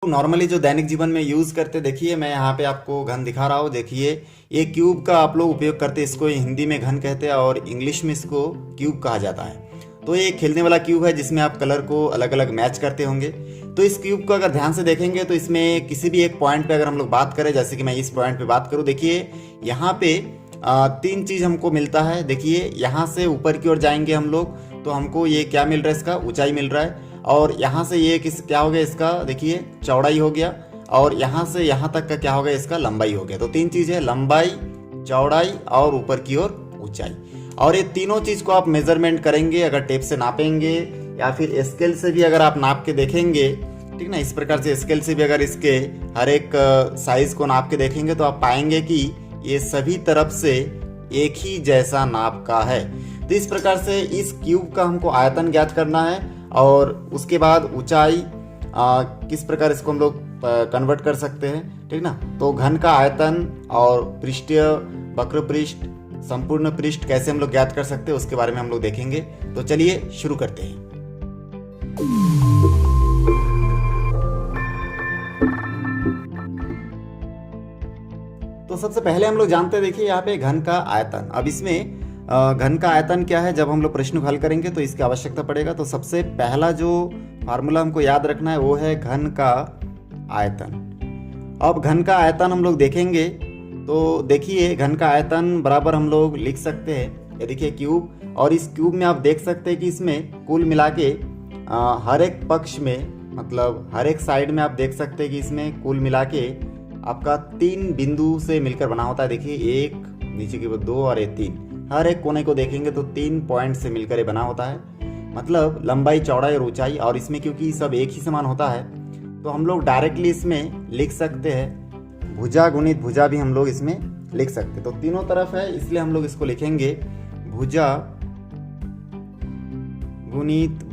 Normally जो दैनिक जीवन में यूज़ करते, देखिए मैं यहाँ पे आपको घन दिखा रहा हूँ। देखिए ये क्यूब का आप लोग उपयोग करते हैं, इसको हिंदी में घन कहते हैं और इंग्लिश में इसको क्यूब कहा जाता है। तो ये खेलने वाला क्यूब है जिसमें आप कलर को अलग अलग मैच करते होंगे। तो इस क्यूब को अगर ध्यान से देखेंगे तो इसमें किसी भी एक पॉइंट पे अगर हम लोग बात करें, जैसे कि मैं इस पॉइंट पे बात करूँ, देखिए यहाँ पे तीन चीज़ हमको मिलता है। देखिए यहाँ से ऊपर की ओर जाएंगे हम लोग तो हमको ये क्या मिल रहा है, इसका ऊंचाई मिल रहा है। और यहाँ से ये क्या हो गया, इसका देखिए चौड़ाई हो गया। और यहाँ से यहाँ तक का क्या हो गया, इसका लंबाई हो गया। तो तीन चीज़ है, लंबाई, चौड़ाई और ऊपर की ओर ऊंचाई। और ये तीनों चीज़ को आप मेजरमेंट करेंगे, अगर टेप से नापेंगे या फिर स्केल से भी अगर आप नाप के देखेंगे, ठीक ना, इस प्रकार से स्केल से भी अगर इसके हर एक साइज को नाप के देखेंगे तो आप पाएंगे कि ये सभी तरफ से एक ही जैसा नाप का है। तो इस प्रकार से इस क्यूब का हमको आयतन ज्ञात करना है और उसके बाद ऊंचाई किस प्रकार इसको हम लोग कन्वर्ट कर सकते हैं, ठीक ना। तो घन का आयतन और पृष्ठीय, वक्र पृष्ठ, संपूर्ण पृष्ठ कैसे हम लोग ज्ञात कर सकते हैं उसके बारे में हम लोग देखेंगे। तो चलिए शुरू करते हैं। तो सबसे पहले हम लोग जानते हैं, देखिए यहाँ पे घन का आयतन। अब इसमें घन का आयतन क्या है, जब हम लोग प्रश्न को हल करेंगे तो इसकी आवश्यकता पड़ेगा। तो सबसे पहला जो फार्मूला हमको याद रखना है वो है घन का आयतन। अब घन का आयतन हम लोग देखेंगे तो देखिए घन का आयतन बराबर हम लोग लिख सकते हैं, ये देखिए क्यूब, और इस क्यूब में आप देख सकते हैं कि इसमें कुल मिला के हर एक पक्ष में, मतलब हर एक साइड में आप देख सकते हैं कि इसमें कुल मिला के आपका 3 बिंदु से मिलकर बना होता है। देखिए एक, नीचे की 2 और ये 3, हर एक कोने को देखेंगे तो 3 पॉइंट से मिलकर ये बना होता है, मतलब लंबाई, चौड़ाई और ऊंचाई। और इसमें क्योंकि सब एक ही समान होता है तो हम लोग डायरेक्टली इसमें लिख सकते हैं भुजा गुणित भुजा, भी हम लोग इसमें लिख सकते हैं। तो तीनों तरफ है इसलिए हम लोग इसको लिखेंगे भुजा गुणित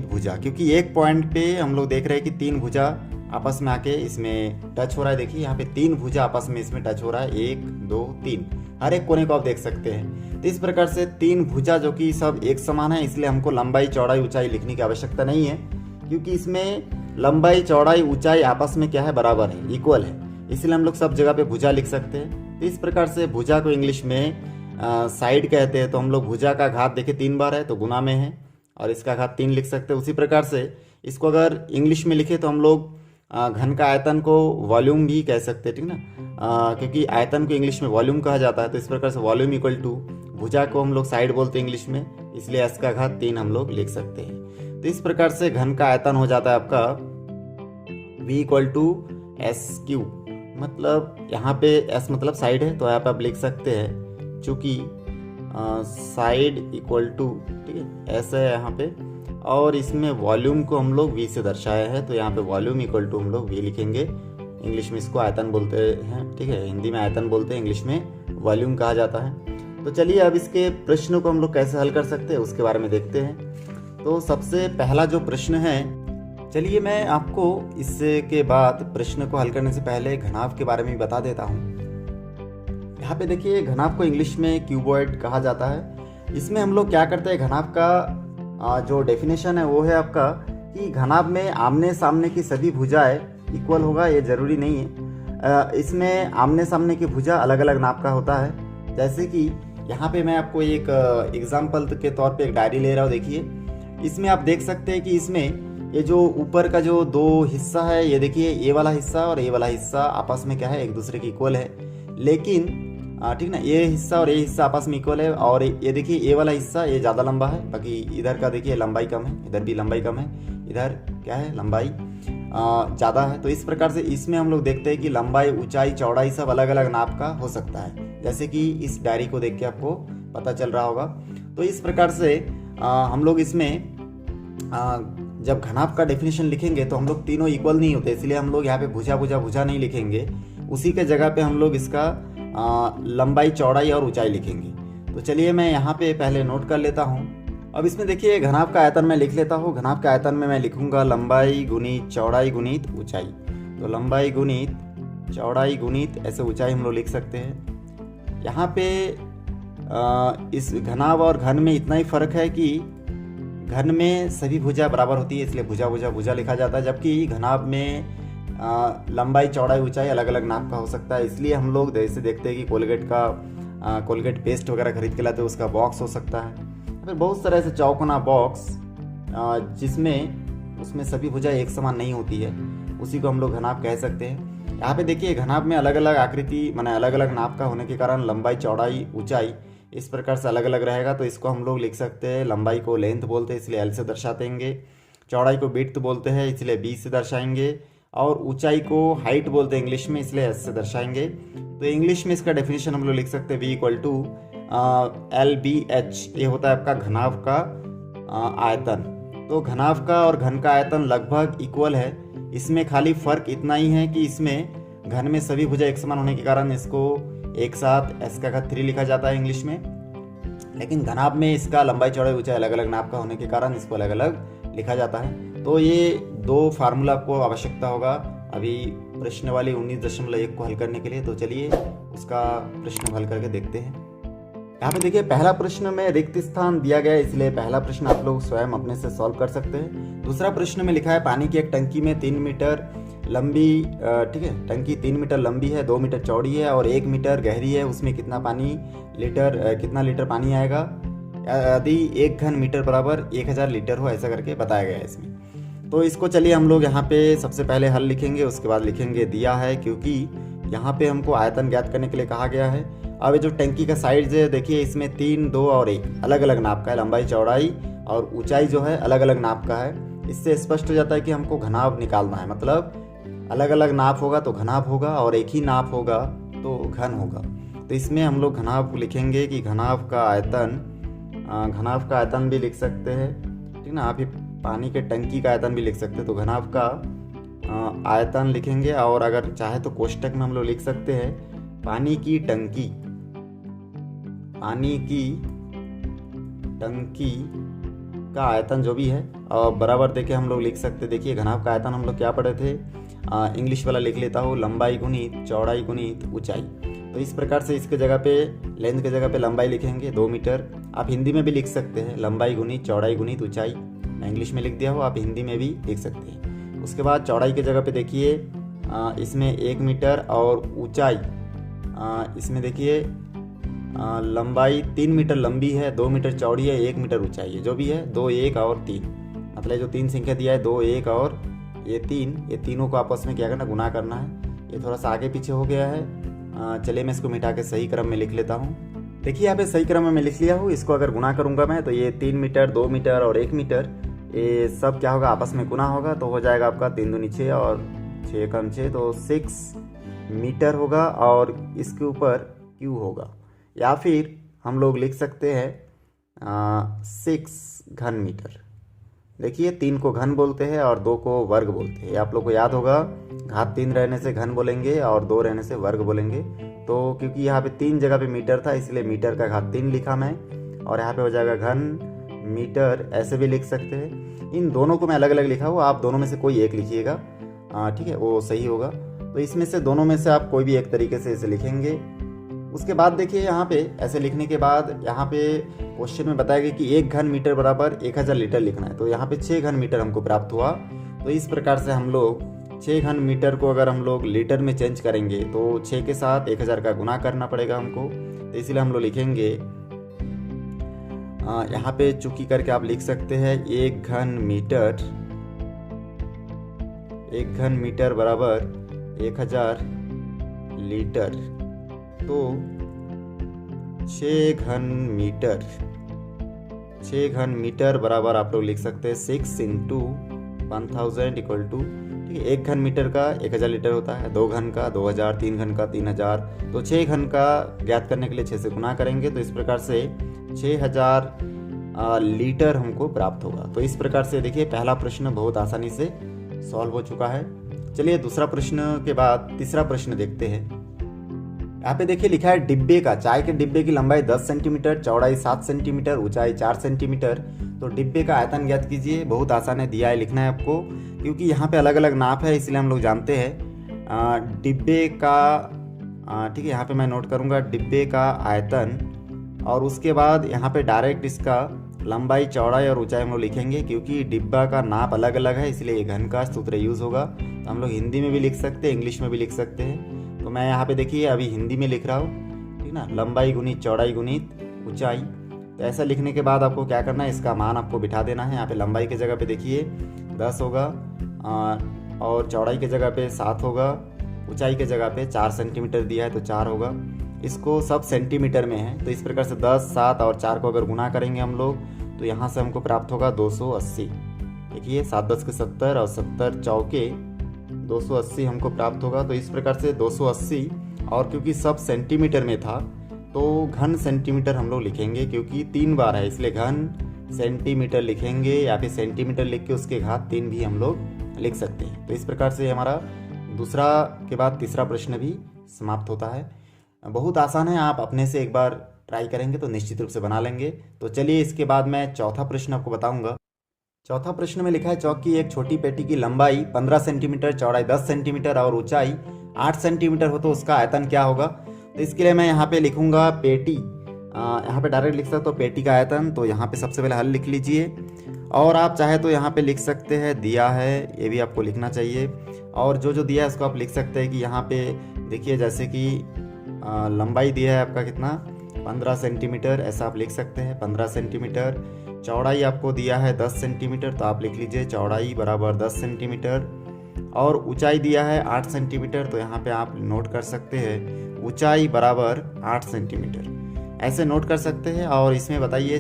भुजा, क्योंकि एक पॉइंट पे हम लोग देख रहे हैं कि 3 भुजा आपस में आके इसमें टच हो रहा है। देखिए यहाँ पे 3 भुजा आपस में इसमें टच हो रहा है, 1 2 3, हर एक कोने को आप देख सकते हैं। तो इस प्रकार से 3 भुजा जो कि सब एक समान है, इसलिए हमको लंबाई, चौड़ाई, ऊंचाई लिखने की आवश्यकता नहीं है, क्योंकि इसमें लंबाई, चौड़ाई, ऊंचाई आपस में क्या है, बराबर है, इक्वल है, इसलिए हम लोग सब जगह पे भुजा लिख सकते हैं। तो इस प्रकार से भुजा को इंग्लिश में साइड कहते हैं। तो हम लोग भुजा का घात देखिए 3 बार है तो गुना में है, और इसका घात 3 लिख सकते हैं। उसी प्रकार से इसको अगर इंग्लिश में लिखे तो हम लोग घन का आयतन को वॉल्यूम भी कह सकते हैं, ठीक ना, क्योंकि आयतन को इंग्लिश में वॉल्यूम कहा जाता है। तो इस प्रकार से वॉल्यूम इक्वल टू, भुजा को हम लोग साइड बोलते हैं इंग्लिश में, इसलिए एस का घात 3 हम लोग लिख सकते हैं। तो इस प्रकार से घन का आयतन हो जाता है आपका v equal to S cube, मतलब यहाँ पे s मतलब साइड है तो यहाँ पे आप लिख सकते हैं, चूंकि साइड इक्वल टू, ठीक है, s है यहाँ पे, और इसमें वॉल्यूम को हम लोग v से दर्शाया है तो यहाँ पे वॉल्यूम इक्वल टू हम लोग v लिखेंगे। इंग्लिश में इसको आयतन बोलते हैं, ठीक है, हिंदी में आयतन बोलते हैं, इंग्लिश में वॉल्यूम कहा जाता है। तो चलिए अब इसके प्रश्न को हम लोग कैसे हल कर सकते हैं उसके बारे में देखते हैं। तो सबसे पहला जो प्रश्न है, चलिए मैं आपको इसके बाद प्रश्न को हल करने से पहले घनाभ के बारे में भी बता देता हूँ। यहाँ पे देखिए घनाभ को इंग्लिश में क्यूबॉइड कहा जाता है। इसमें हम लोग क्या करते हैं, घनाभ का जो डेफिनेशन है वो है आपका कि घनाभ में आमने सामने की सभी भुजाएं इक्वल होगा, ये जरूरी नहीं है। इसमें आमने सामने की भुजा अलग अलग नाप का होता है। जैसे कि यहाँ पे मैं आपको एक एग्जाम्पल के तौर पे एक डायरी ले रहा हूँ। देखिए इसमें आप देख सकते हैं कि इसमें ये जो ऊपर का जो 2 हिस्सा है, ये देखिए ये वाला हिस्सा और ये वाला हिस्सा आपस में क्या है, एक दूसरे के इक्वल है। लेकिन ठीक ना, ये हिस्सा और ये हिस्सा आपस में इक्वल है, और ये देखिए ये वाला हिस्सा ये ज़्यादा लंबा है, बाकी इधर का देखिए लंबाई कम है, इधर भी लंबाई कम है, इधर क्या है, लंबाई ज़्यादा है। तो इस प्रकार से इसमें हम लोग देखते हैं कि लंबाई, ऊंचाई, चौड़ाई सब अलग अलग नाप का हो सकता है, जैसे कि इस डायरी को देख के आपको पता चल रहा होगा। तो इस प्रकार से हम लोग इसमें जब घनाभ का डेफिनेशन लिखेंगे तो हम लोग तीनों इक्वल नहीं होते, इसलिए हम लोग यहाँ पे भुजा भुजा भुजा नहीं लिखेंगे, उसी के जगह पे हम लोग इसका लंबाई, चौड़ाई और ऊंचाई लिखेंगे। तो चलिए मैं यहाँ पे पहले नोट कर लेता हूँ। अब इसमें देखिए घनाभ का आयतन मैं लिख लेता हूँ। घनाभ का आयतन में मैं लिखूंगा लंबाई गुणित चौड़ाई गुणित ऊंचाई। तो लंबाई गुणित चौड़ाई गुणित ऐसे ऊंचाई हम लोग लिख सकते हैं। यहाँ पे इस घनाभ और घन में इतना ही फर्क है कि घन में सभी भुजा बराबर होती है, इसलिए भुजा भुजा भुजा लिखा जाता है, जबकि घनाभ में लंबाई चौड़ाई ऊंचाई अलग अलग नाप का हो सकता है, इसलिए हम लोग जैसे देखते हैं कि कोलगेट पेस्ट वगैरह खरीद के लाते हैं, उसका बॉक्स हो सकता है। फिर बहुत तरह से चौकोना बॉक्स जिसमें उसमें सभी भुजा एक समान नहीं होती है, उसी को हम लोग घनाभ कह सकते हैं। यहाँ पे देखिए घनाभ में अलग अलग आकृति माने अलग अलग नाप का होने के कारण लंबाई चौड़ाई ऊंचाई इस प्रकार से अलग अलग रहेगा। तो इसको हम लोग लिख सकते हैं, लंबाई को लेंथ बोलते हैं इसलिए एल से दर्शातेंगे, चौड़ाई को विड्थ बोलते हैं इसलिए बी से दर्शाएंगे, और ऊंचाई को हाइट बोलते हैं इंग्लिश में इसलिए एस से दर्शाएंगे। तो इंग्लिश में इसका डेफिनेशन हम लोग लिख सकते हैं, V इक्वल टू LBH, ये होता है आपका घनाभ का आयतन। तो घनाभ का और घन का आयतन लगभग इक्वल है, इसमें खाली फर्क इतना ही है कि इसमें घन में सभी भुजा एक समान होने के कारण इसको एक साथ S का घात 3 लिखा जाता है इंग्लिश में, लेकिन घनाभ में इसका लंबाई चौड़ाई ऊंचाई अलग अलग नाप का होने के कारण इसको अलग अलग लिखा जाता है। तो ये दो फार्मूला आपको आवश्यकता होगा अभी प्रश्नावली 19.1 को हल करने के लिए। तो चलिए उसका प्रश्न हल करके देखते हैं। यहाँ पे देखिए पहला प्रश्न में रिक्त स्थान दिया गया है, इसलिए पहला प्रश्न आप लोग स्वयं अपने से सॉल्व कर सकते हैं। दूसरा प्रश्न में लिखा है पानी की एक टंकी में 3 मीटर लंबी, ठीक है, टंकी 3 मीटर लंबी है, 2 मीटर चौड़ी है और 1 मीटर गहरी है, उसमें कितना लीटर पानी आएगा यदि 1 घन मीटर बराबर 1000 लीटर हो, ऐसा करके बताया गया है इसमें। तो इसको चलिए हम लोग यहाँ पे सबसे पहले हल लिखेंगे, उसके बाद लिखेंगे दिया है, क्योंकि यहाँ पे हमको आयतन ज्ञात करने के लिए कहा गया है। अब ये जो टंकी का साइज है देखिए, इसमें 3, 2 और 1 अलग अलग नाप का है, लंबाई चौड़ाई और ऊंचाई जो है अलग अलग नाप का है। इससे स्पष्ट हो जाता है कि हमको घनाभ निकालना है, मतलब अलग अलग नाप होगा तो घनाभ होगा और एक ही नाप होगा तो घन होगा। तो इसमें हम लोग घनाभ लिखेंगे कि घनाभ का आयतन भी लिख सकते हैं, ठीक ना। आप पानी के टंकी का आयतन भी लिख सकते हैं, तो घनाभ का आयतन लिखेंगे। और अगर चाहे तो कोष्टक में हम लोग लिख सकते हैं पानी की टंकी का आयतन जो भी है और बराबर देके हम लोग लिख सकते। देखिए घनाभ का आयतन हम लोग क्या पढ़े थे, इंग्लिश वाला लिख लेता हूँ, लंबाई गुणित चौड़ाई गुणित ऊंचाई। तो इस प्रकार से इसके जगह पे लेंथ के जगह पे लंबाई लिखेंगे 2 मीटर। आप हिंदी में भी लिख सकते हैं लंबाई गुणित चौड़ाई गुणित ऊंचाई, मैं इंग्लिश में लिख दिया हूँ, आप हिंदी में भी लिख सकते हैं। उसके बाद चौड़ाई के जगह पे देखिए इसमें 1 मीटर और ऊंचाई इसमें देखिए लंबाई 3 मीटर लंबी है, 2 मीटर चौड़ी है, 1 मीटर ऊंचाई है, जो भी है 2, 1 और 3, मतलब जो 3 संख्या दिया है 2, 1 और ये 3, ये तीनों को आपस में क्या करना, गुना करना है। ये थोड़ा सा आगे पीछे हो गया है, चलिए मैं इसको मिटा के सही क्रम में लिख लेता हूँ। देखिए यहाँ पे सही क्रम में मैं लिख लिया हूँ। इसको अगर गुना करूँगा मैं तो ये 3 मीटर 2 मीटर और 1 मीटर ये सब क्या होगा, आपस में गुना होगा, तो हो जाएगा आपका 3 दूनी 6 और 6 कम 6, तो 6 मीटर होगा और इसके ऊपर क्यू होगा। या फिर हम लोग लिख सकते हैं 6 घन मीटर। देखिए 3 को घन बोलते हैं और 2 को वर्ग बोलते हैं, आप लोग को याद होगा, घात 3 रहने से घन बोलेंगे और 2 रहने से वर्ग बोलेंगे। तो क्योंकि यहाँ पे 3 जगह पे मीटर था इसलिए मीटर का घात 3 लिखा मैं, और यहाँ पे हो जाएगा घन मीटर, ऐसे भी लिख सकते हैं। इन दोनों को मैं अलग अलग लिखा हूँ, आप दोनों में से कोई एक लिखिएगा, ठीक है, वो सही होगा। तो इसमें से दोनों में से आप कोई भी एक तरीके से इसे लिखेंगे। उसके बाद देखिए यहाँ पे ऐसे लिखने के बाद यहाँ पे क्वेश्चन में बताया गया कि 1 घन मीटर बराबर 1000 लीटर लिखना है, तो यहाँ पे 6 घन मीटर हमको प्राप्त हुआ। तो इस प्रकार से हम लोग 6 घन मीटर को अगर हम लोग लीटर में चेंज करेंगे तो 6 के साथ 1000 का गुना करना पड़ेगा हमको, तो इसलिए हम लोग लिखेंगे यहाँ पे चुकी करके आप लिख सकते हैं 1 घन मीटर बराबर 1000 लीटर। तो 6 घन मीटर बराबर आप लोग लिख सकते हैं 6 इंटू 1000 इक्वल टू, ठीक है, 1 घन मीटर का 1000 लीटर होता है, 2 घन का 2000, 3 घन का 3000। तो 6 घन का ज्ञात करने के लिए 6 से गुना करेंगे, तो इस प्रकार से 6000 लीटर हमको प्राप्त होगा। तो इस प्रकार से देखिए पहला प्रश्न बहुत आसानी से सॉल्व हो चुका है। चलिए दूसरा प्रश्न के बाद तीसरा प्रश्न देखते हैं। यहाँ पे देखिए लिखा है डिब्बे का, चाय के डिब्बे की लंबाई 10 सेंटीमीटर, चौड़ाई 7 सेंटीमीटर, ऊंचाई 4 सेंटीमीटर। तो डिब्बे का आयतन ज्ञात कीजिए। बहुत आसान है, दिया है, लिखना है आपको, क्योंकि यहाँ पे अलग अलग नाप है इसलिए हम लोग जानते हैं डिब्बे का, ठीक है, यहाँ पे मैं नोट करूँगा डिब्बे का आयतन, और उसके बाद यहाँ पे डायरेक्ट इसका लंबाई, चौड़ाई और ऊंचाई हम लोग लिखेंगे, क्योंकि डिब्बा का नाप अलग अलग है इसलिए ये घन का सूत्र यूज़ होगा। तो हम लोग हिंदी में भी लिख सकते हैं, इंग्लिश में भी लिख सकते हैं। तो मैं यहाँ पे देखिए अभी हिंदी में लिख रहा हूँ, ठीक ना, लंबाई गुणित चौड़ाई गुणित ऊंचाई। तो ऐसा लिखने के बाद आपको क्या करना है, इसका मान आपको बिठा देना है। यहाँ पे लंबाई की जगह पे देखिए 10 होगा और चौड़ाई की जगह पे 7 होगा, ऊंचाई की जगह पे 4 सेंटीमीटर दिया है तो 4 होगा। इसको सब सेंटीमीटर में है, तो इस प्रकार से 10, 7 और 4 को अगर गुना करेंगे हम लोग तो यहाँ से हमको प्राप्त होगा 280। देखिए 7 10 के 70 और 70 चौके 280 हमको प्राप्त होगा। तो इस प्रकार से 280, और क्योंकि सब सेंटीमीटर में था तो घन सेंटीमीटर हम लोग लिखेंगे, क्योंकि 3 बार है इसलिए घन सेंटीमीटर लिखेंगे, या फिर सेंटीमीटर लिख के उसके घात 3 भी हम लोग लिख सकते हैं। तो इस प्रकार से हमारा दूसरा के बाद तीसरा प्रश्न भी समाप्त होता है। बहुत आसान है, आप अपने से एक बार ट्राई करेंगे तो निश्चित रूप से बना लेंगे। तो चलिए इसके बाद मैं चौथा प्रश्न आपको बताऊंगा। चौथा प्रश्न में लिखा है, चौक की एक छोटी पेटी की लंबाई 15 सेंटीमीटर, चौड़ाई 10 सेंटीमीटर और ऊंचाई 8 सेंटीमीटर हो तो उसका आयतन क्या होगा। तो इसके लिए मैं यहाँ पे लिखूंगा पेटी, यहाँ पे डायरेक्ट लिख सकते हो पेटी का आयतन। तो यहाँ पे सबसे पहले हल लिख लीजिए, और आप चाहे तो यहाँ पे लिख सकते हैं दिया है, ये भी आपको लिखना चाहिए। और जो दिया है उसको आप लिख सकते हैं कि यहाँ पे देखिए जैसे कि लंबाई दिया है आपका कितना 15 सेंटीमीटर, ऐसा आप लिख सकते हैं 15 सेंटीमीटर। चौड़ाई आपको दिया है 10 सेंटीमीटर, तो आप लिख लीजिए चौड़ाई बराबर 10 सेंटीमीटर। और ऊंचाई दिया है 8 सेंटीमीटर, तो यहाँ पे आप नोट कर सकते हैं ऊंचाई बराबर 8 सेंटीमीटर, ऐसे नोट कर सकते हैं। और इसमें बताइए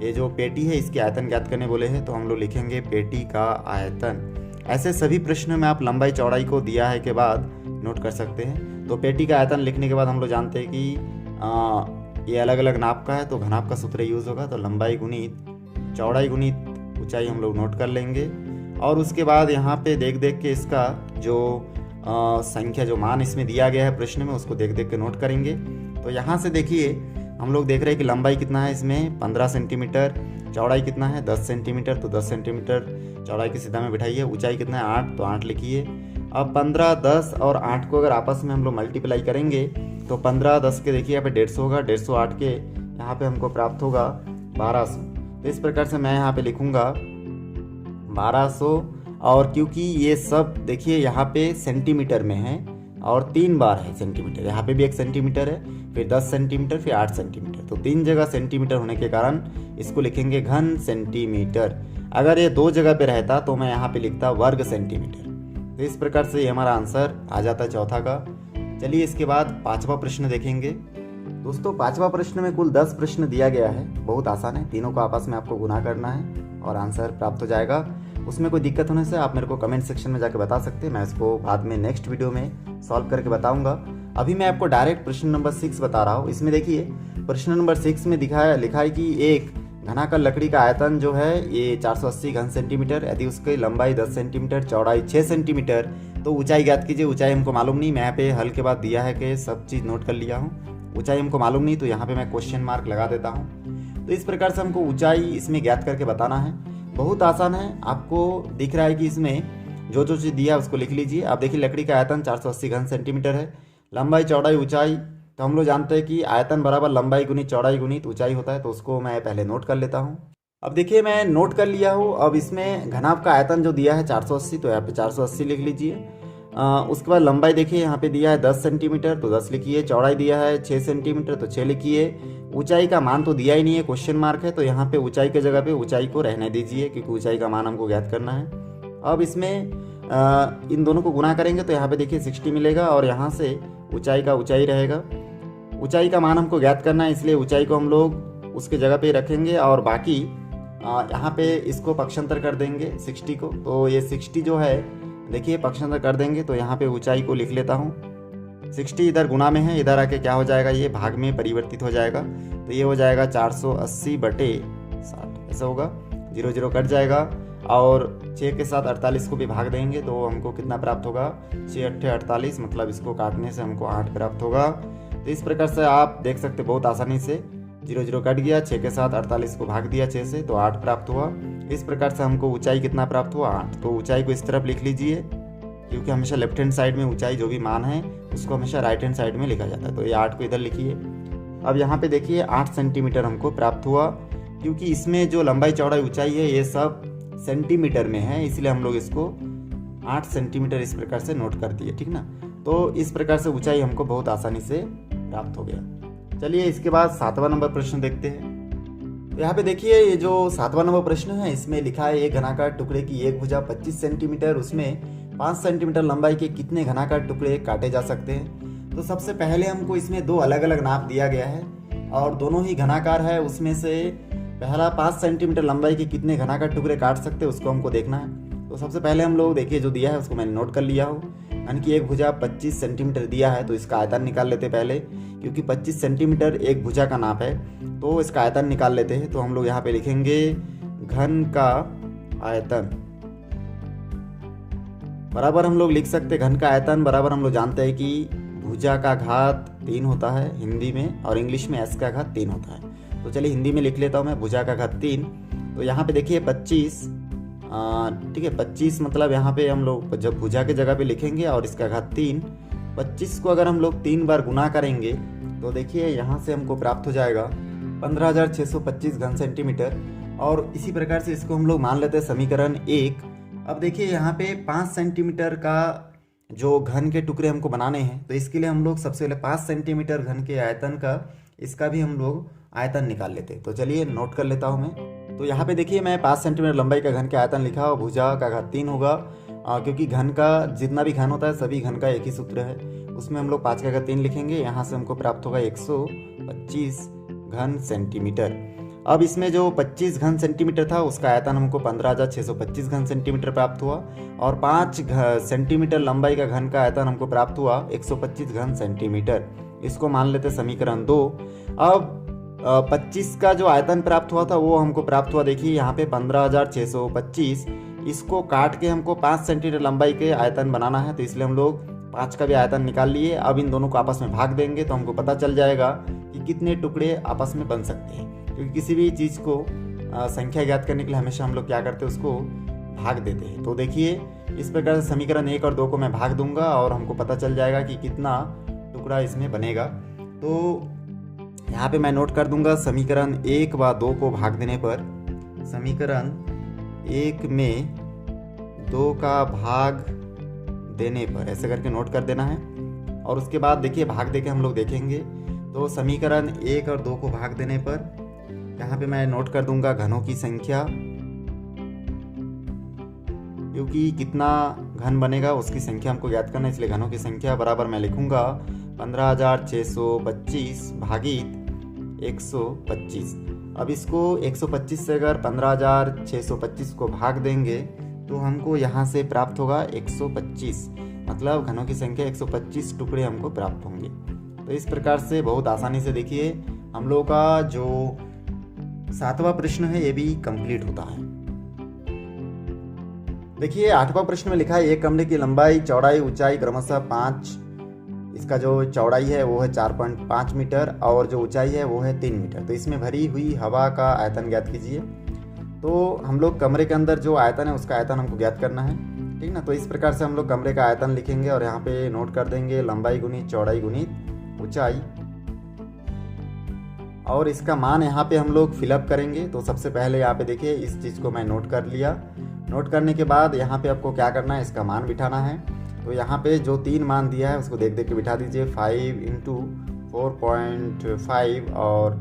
ये जो पेटी है इसके आयतन ज्ञात करने बोले हैं, तो हम लोग लिखेंगे पेटी का आयतन। ऐसे सभी प्रश्नों में आप लंबाई चौड़ाई को दिया है के बाद नोट कर सकते हैं। तो पेटी का आयतन लिखने के बाद हम लोग जानते हैं कि ये अलग अलग नाप का है तो घनाप का सूत्र यूज़ होगा। तो लंबाई गुणित चौड़ाई गुणित ऊंचाई हम लोग नोट कर लेंगे, और उसके बाद यहाँ पे देख देख के इसका जो संख्या, जो मान इसमें दिया गया है प्रश्न में, उसको देख देख के नोट करेंगे। तो यहाँ से देखिए हम लोग देख रहे हैं कि लंबाई कितना है इसमें 15 सेंटीमीटर, चौड़ाई कितना है 10 सेंटीमीटर, तो 10 सेंटीमीटर चौड़ाई की सीधा में बिठाइए। ऊंचाई कितना है 8, तो 8 लिखिए। अब 15, 10 और 8 को अगर आपस में हम लोग मल्टीप्लाई करेंगे तो 15, 10 के देखिए यहाँ पे 150 होगा, 150 8 के यहाँ पे हमको प्राप्त होगा 1200। तो इस प्रकार से मैं यहाँ पे लिखूँगा 1200। और क्योंकि ये सब देखिए यहाँ पे सेंटीमीटर में है और 3 बार है सेंटीमीटर, यहाँ पे भी 1 सेंटीमीटर है, फिर 10 सेंटीमीटर, फिर 8 सेंटीमीटर, तो 3 जगह सेंटीमीटर होने के कारण इसको लिखेंगे घन सेंटीमीटर। अगर ये 2 जगह पे रहता तो मैं यहाँ पे लिखता वर्ग सेंटीमीटर। तो इस प्रकार से ये हमारा आंसर आ जाता है चौथा का। चलिए इसके बाद पांचवा प्रश्न देखेंगे। दोस्तों पांचवा प्रश्न में कुल 10 प्रश्न दिया गया है, बहुत आसान है, तीनों को आपस में आपको गुना करना है और आंसर प्राप्त हो जाएगा। उसमें कोई दिक्कत होने से आप मेरे को कमेंट सेक्शन में जाकर बता सकते हैं, मैं इसको बाद में नेक्स्ट वीडियो में सॉल्व करके बताऊंगा। अभी मैं आपको डायरेक्ट प्रश्न नंबर 6 बता रहा हूँ। इसमें देखिए प्रश्न नंबर 6 में लिखा है कि एक घनाकर लकड़ी का आयतन जो है ये 480 घन सेंटीमीटर, यदि उसकी लंबाई 10 सेंटीमीटर, चौड़ाई 6 सेंटीमीटर, तो ऊंचाई ज्ञात कीजिए। ऊंचाई हमको मालूम नहीं, मैं यहाँ पे हल के बाद दिया है कि सब चीज़ नोट कर लिया हूँ। ऊंचाई हमको मालूम नहीं तो यहाँ पे मैं क्वेश्चन मार्क लगा देता हूँ। तो इस प्रकार से हमको ऊंचाई इसमें ज्ञात करके बताना है, बहुत आसान है। आपको दिख रहा है कि इसमें जो चीज़ दिया है उसको लिख लीजिए। आप देखिए लकड़ी का आयतन 480 घन सेंटीमीटर है, लंबाई चौड़ाई ऊंचाई, तो हम लोग जानते हैं कि आयतन बराबर लंबाई गुणित चौड़ाई गुणित ऊंचाई होता है, तो उसको मैं पहले नोट कर लेता हूँ। अब देखिए मैं नोट कर लिया हूँ। अब इसमें घनाभ का आयतन जो दिया है 480, तो यहाँ पे 480 लिख लीजिए। उसके बाद लंबाई देखिए यहाँ पे दिया है 10 सेंटीमीटर, तो 10 लिखिए। चौड़ाई दिया है 6 सेंटीमीटर, तो 6 लिखिए। ऊंचाई का मान तो दिया ही नहीं है, क्वेश्चन मार्क है, तो यहाँ पे ऊंचाई की जगह पे ऊंचाई को रहने दीजिए, क्योंकि ऊंचाई का मान हमको ज्ञात करना है। अब इसमें इन दोनों को गुना करेंगे तो यहाँ पे देखिए 60 मिलेगा, और यहाँ से ऊंचाई का ऊंचाई रहेगा। ऊंचाई का मान हमको ज्ञात करना है, इसलिए ऊंचाई को हम लोग उसके जगह पे रखेंगे, और बाकी यहाँ पे इसको पक्षांतर कर देंगे 60 को। तो ये 60 जो है देखिए पक्षांतर कर देंगे, तो यहाँ पे ऊंचाई को लिख लेता हूँ। 60 इधर गुना में है, इधर आके क्या हो जाएगा, ये भाग में परिवर्तित हो जाएगा, तो ये हो जाएगा 480/60, ऐसा होगा। 0 0 कट जाएगा, और 6 के साथ 48 को भी भाग देंगे तो हमको कितना प्राप्त होगा, 6 8 48, मतलब इसको काटने से हमको 8 प्राप्त होगा। तो इस प्रकार से आप देख सकते बहुत आसानी से 0 0 कट गया, 6 के साथ 48 को भाग दिया 6 से, तो 8 प्राप्त हुआ। इस प्रकार से हमको ऊंचाई कितना प्राप्त हुआ, 8। तो ऊंचाई को इस तरफ लिख लीजिए, क्योंकि हमेशा लेफ्ट हैंड साइड में ऊंचाई जो भी मान है उसको हमेशा राइट हैंड साइड में लिखा जाता है, तो ये 8 को इधर लिखिए। अब यहाँ पे देखिए 8 सेंटीमीटर हमको प्राप्त हुआ। क्योंकि इसमें जो लंबाई चौड़ाई ऊंचाई है ये सब सेंटीमीटर में है, इसलिए हम लोग इसको 8 सेंटीमीटर इस प्रकार से नोट कर दिए, ठीक ना। तो इस प्रकार से ऊंचाई हमको बहुत आसानी से प्राप्त हो गया। चलिए इसके बाद 7वां नंबर प्रश्न देखते हैं। तो यहाँ पे देखिए ये जो 7वां नंबर प्रश्न है इसमें लिखा है एक घनाकार टुकड़े की एक भुजा 25 सेंटीमीटर, उसमें 5 सेंटीमीटर लंबाई के कितने घनाकार टुकड़े काटे जा सकते हैं। तो सबसे पहले हमको इसमें दो अलग अलग नाप दिया गया है और दोनों ही घनाकार है। उसमें से पहला 5 सेंटीमीटर लंबाई के कितने घनाकार टुकड़े काट सकते हैं उसको हमको देखना है। तो सबसे पहले हम लोग देखिए जो दिया है उसको मैंने नोट कर लिया हो, यानी कि एक भुजा 25 सेंटीमीटर दिया है तो इसका आयतन निकाल लेते पहले, क्योंकि 25 सेंटीमीटर एक भुजा का नाप है तो इसका आयतन निकाल लेते हैं। तो हम लोग यहाँ पे लिखेंगे घन का आयतन बराबर हम लोग लिख सकते घन का आयतन बराबर हम लोग जानते हैं कि भुजा का घात 3 होता है हिंदी में और इंग्लिश में s का घात 3 होता है। तो चलिए हिंदी में लिख लेता हूँ मैं भुजा का घात 3। तो यहाँ पे देखिए 25, ठीक है 25 मतलब यहाँ पे हम लोग जब भुजा के जगह पे लिखेंगे और इसका घात 3, 25 को अगर हम लोग 3 बार गुना करेंगे तो देखिए यहाँ से हमको प्राप्त हो जाएगा 15,625 घन सेंटीमीटर। और इसी प्रकार से इसको हम लोग मान लेते हैं समीकरण 1। अब देखिए यहाँ पे 5 सेंटीमीटर का जो घन के टुकड़े हमको बनाने हैं तो इसके लिए हम लोग सबसे पहले 5 सेंटीमीटर घन के आयतन का इसका भी हम लोग आयतन निकाल लेते हैं। तो चलिए नोट कर लेता हूँ मैं। तो यहाँ पे देखिए मैं 5 सेंटीमीटर लंबाई का घन के आयतन लिखा और भुजा का घात 3 होगा, क्योंकि घन का जितना भी घन होता है सभी घन का एक ही सूत्र है, उसमें हम लोग 5 का घात 3 लिखेंगे। यहाँ से हमको प्राप्त होगा 125 घन सेंटीमीटर। अब इसमें जो 25 घन सेंटीमीटर था उसका आयतन हमको 15,625 घन सेंटीमीटर प्राप्त हुआ और 5 सेंटीमीटर लंबाई का घन का आयतन हमको प्राप्त हुआ 125 घन सेंटीमीटर। इसको मान लेते समीकरण 2। अब 25 का जो आयतन प्राप्त हुआ था वो हमको प्राप्त हुआ देखिए यहाँ पे 15,625। इसको काट के हमको 5 सेंटीमीटर लंबाई के आयतन बनाना है तो इसलिए हम लोग 5 का भी आयतन निकाल लिए। अब इन दोनों को आपस में भाग देंगे तो हमको पता चल जाएगा कि कितने टुकड़े आपस में बन सकते हैं, क्योंकि किसी भी चीज़ को संख्या ज्ञात करने के लिए हमेशा हम लोग क्या करते हैं उसको भाग देते हैं। तो देखिए इस प्रकार से समीकरण 1 और 2 को मैं भाग दूंगा और हमको पता चल जाएगा कि कितना टुकड़ा इसमें बनेगा। तो यहाँ पे मैं नोट कर दूंगा समीकरण 1 व 2 को भाग देने पर समीकरण 1 में 2 का भाग देने पर ऐसे करके नोट कर देना है। और उसके बाद देखिए भाग देके हम लोग देखेंगे तो समीकरण 1 और 2 को भाग देने पर यहाँ पे मैं नोट कर दूंगा घनों की संख्या, क्योंकि कितना घन बनेगा उसकी संख्या हमको ज्ञात करना है, इसलिए घनों की संख्या बराबर मैं लिखूंगा 15,625 भागित 125। अब इसको 125 से अगर 15,625 को भाग देंगे तो हमको यहाँ से प्राप्त होगा 125, मतलब घनों की संख्या 125 टुकड़े हमको प्राप्त होंगे। तो इस प्रकार से बहुत आसानी से देखिए हम लोगों का जो 7वां प्रश्न है ये भी कंप्लीट होता है। देखिए 8वां प्रश्न में लिखा है एक कमरे की लंबाई चौड़ाई ऊंचाई क्रमशः 5, इसका जो चौड़ाई है वो है 4.5 मीटर और जो ऊंचाई है वो है 3 मीटर। तो इसमें भरी हुई हवा का आयतन ज्ञात कीजिए। तो हम लोग कमरे के अंदर जो आयतन है उसका आयतन हमको ज्ञात करना है, ठीक ना। तो इस प्रकार से हम लोग कमरे का आयतन लिखेंगे और यहाँ पे नोट कर देंगे लंबाई गुनी चौड़ाई गुनी ऊंचाई, और इसका मान यहाँ पे हम लोग फिलअप करेंगे। तो सबसे पहले यहाँ पे देखिए इस चीज़ को मैं नोट कर लिया। नोट करने के बाद यहाँ पे आपको क्या करना है, इसका मान बिठाना है। तो यहाँ पे जो 3 मान दिया है उसको देख देख के बिठा दीजिए। 5 × 4.5 और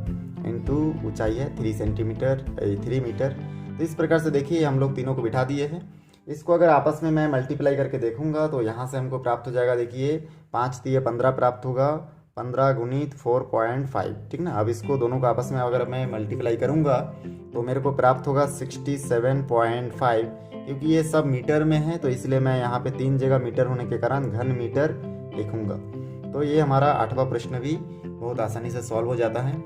इंटू ऊंचाई है 3 मीटर। तो इस प्रकार से देखिए हम लोग तीनों को बिठा दिए हैं। इसको अगर आपस में मैं मल्टीप्लाई करके देखूंगा तो यहाँ से हमको प्राप्त हो जाएगा, देखिए 5 × 15 प्राप्त होगा, 15 × 4.5, ठीक ना। अब इसको दोनों को आपस में अगर मैं मल्टीप्लाई करूँगा तो मेरे को प्राप्त होगा 67.5, क्योंकि ये सब मीटर में है तो इसलिए मैं यहाँ पे 3 जगह मीटर होने के कारण घन मीटर लिखूँगा। तो ये हमारा 8वां प्रश्न भी बहुत आसानी से सॉल्व हो जाता है।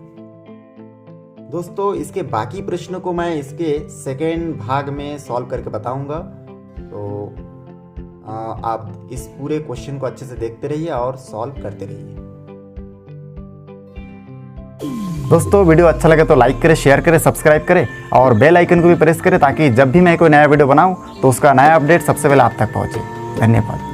दोस्तों इसके बाकी प्रश्न को मैं इसके सेकेंड भाग में सॉल्व करके बताऊँगा। तो आप इस पूरे क्वेश्चन को अच्छे से देखते रहिए और सॉल्व करते रहिए। दोस्तों वीडियो अच्छा लगे तो लाइक करें, शेयर करें, सब्सक्राइब करें और बेल आइकन को भी प्रेस करें ताकि जब भी मैं कोई नया वीडियो बनाऊं तो उसका नया अपडेट सबसे पहले आप तक पहुंचे। धन्यवाद।